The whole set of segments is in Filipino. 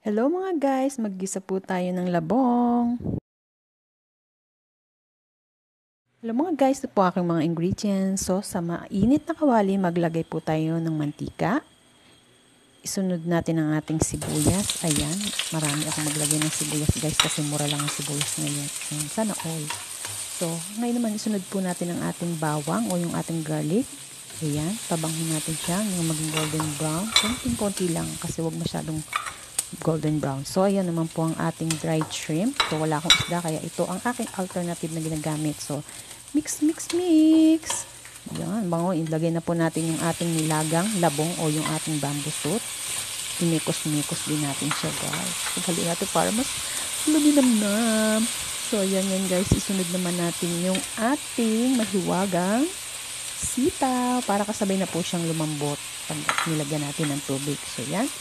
Hello mga guys, maggisa po tayo ng labong. Hello mga guys, ito po aking mga ingredients. So sa mainit na kawali, maglagay po tayo ng mantika. Isunod natin ang ating sibuyas. Ayan, marami akong maglagay ng sibuyas guys kasi mura lang ang sibuyas ngayon. Ayan, sana all. So ngayon naman isunod po natin ang ating bawang o yung ating garlic. Ayan, tabangin natin siya hanggang maging golden brown. Konting-konti lang kasi wag masyadong golden brown. So, ayan naman po ang ating dried shrimp. So, wala akong isda, kaya ito ang aking alternative na ginagamit. So, mix, mix, mix. Ayan, bango. Ilagay na po natin yung ating nilagang labong o yung ating bamboo shoot. Imikos-mikos din natin siya, guys. Paghalin natin para mas luminamnam. So, ayan yan, guys. Isunod naman natin yung ating mahiwagang sitaw para kasabay na po siyang lumambot pag nilagyan natin ng tubig. So, yan.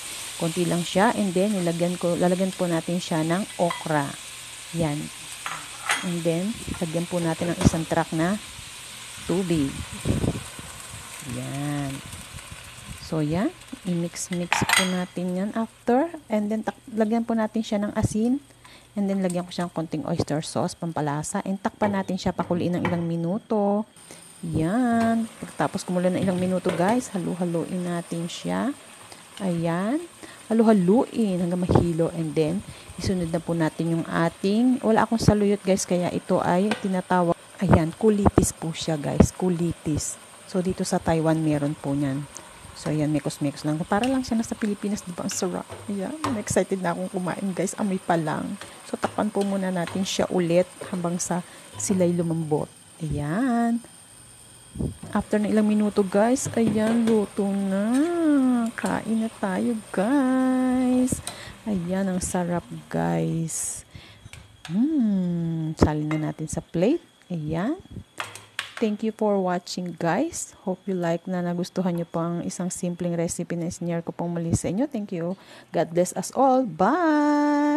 Konti lang siya and then lalagyan po natin siya ng okra. Yan. And then, lagyan po natin ng isang truck na tubig. Yan. So, yan. I-mix-mix po natin yan after. And then, lagyan po natin siya ng asin. And then, lagyan ko siya ng konting oyster sauce, pampalasa. And takpan natin siya pakuliin ng ilang minuto. Yan. Pagkatapos kumulo ng ilang minuto, guys, halu-haluin natin siya. Ayan. Halu-haluin hanggang mahilo. And then, isunod na po natin yung ating, wala akong saluyot, guys, kaya ito ay tinatawag, ayan, kulitis po siya, guys. Kulitis. So, dito sa Taiwan, meron po niyan. So, ayan, mekos-mekos lang. Para lang siya nasa Pilipinas, di ba? Ang sarap. Ayan. Excited na akong kumain, guys. Amoy pa lang. So, takpan po muna natin siya ulit hanggang sa sila'y lumambot. Ayan. After ng ilang minuto, guys, ayan, luto na. Kain na tayo, guys. Ayan, ang sarap, guys. Salin na natin sa plate. Ayan. Thank you for watching, guys. Hope you like na nagustuhan nyo po ang isang simpleng recipe na isinare ko pong mali sa inyo. Thank you. God bless us all. Bye!